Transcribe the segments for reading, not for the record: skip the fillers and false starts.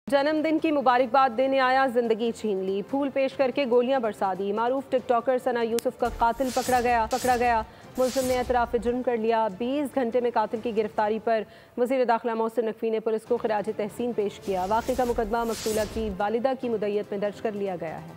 जन्मदिन की मुबारकबाद देने आया, जिंदगी छीन ली, फूल पेश करके गोलियां बरसा दी। मारूफ टिकटॉकर सना यूसुफ का कातिल पकड़ा गया। मुल्ज़िम ने एतराफ़ जुर्म कर लिया। 20 घंटे में कातिल की गिरफ्तारी पर वज़ीर दाखिला मोहसिन नकवी ने पुलिस को खिराज तहसीन पेश किया। वाक़े का मुकदमा मकतूला की वालिदा की मुद्दत में दर्ज कर लिया गया है।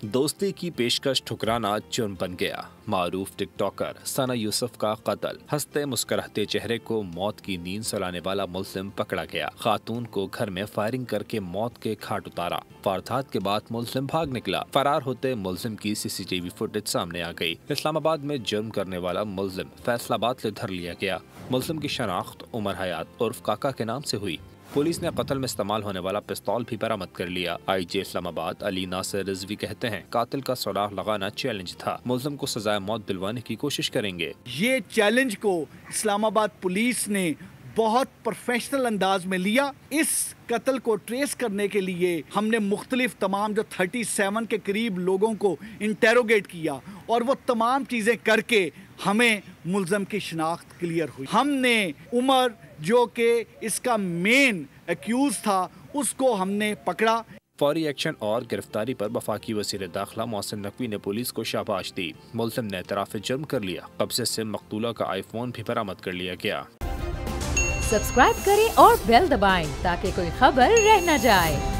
दोस्ती की पेशकश ठुकराना जुर्म बन गया। मारूफ टिकटॉकर सना यूसुफ का कत्ल। हंसते मुस्कुराते चेहरे को मौत की नींद सुलाने वाला मुल्ज़िम पकड़ा गया। खातून को घर में फायरिंग करके मौत के घाट उतारा। वारदात के बाद मुल्ज़िम भाग निकला। फरार होते मुल्ज़िम की सीसीटीवी फुटेज सामने आ गई। इस्लामाबाद में जुर्म करने वाला मुल्ज़िम फैसलाबाद से धर लिया गया। मुल्ज़िम की शनाख्त उमर हयात उर्फ काका के नाम से हुई। पुलिस ने कत्ल में इस्तेमाल होने वाला पिस्तौल भी बरामद कर लिया। आईजी इस्लामाबाद अली नासिर रिजवी कहते हैं, कातिल का सुराग लगाना चैलेंज था। मुल्ज़िम को सजाए मौत दिलवाने की कोशिश करेंगे। ये चैलेंज को इस्लामाबाद पुलिस ने बहुत प्रोफेशनल अंदाज में लिया। इस कत्ल को ट्रेस करने के लिए हमने मुख्तलिफ तमाम जो 37 के करीब लोगों को इंटेरोगेट किया और वो तमाम चीज़ें करके हमें मुल्ज़िम की शनाख्त क्लियर हुई। हमने उमर जो कि इसका मेन एक्यूज था उसको हमने पकड़ा। फौरी एक्शन और गिरफ्तारी पर वफाकी वज़ीर दाखिला मोहसिन नकवी ने पुलिस को शाबाश दी। मुल्ज़िम ने एतराफ़ जुर्म कर लिया। कब्जे से मकतूला का आईफोन भी बरामद कर लिया गया। सब्सक्राइब करें और बेल दबाएं ताकि कोई खबर रह न जाए।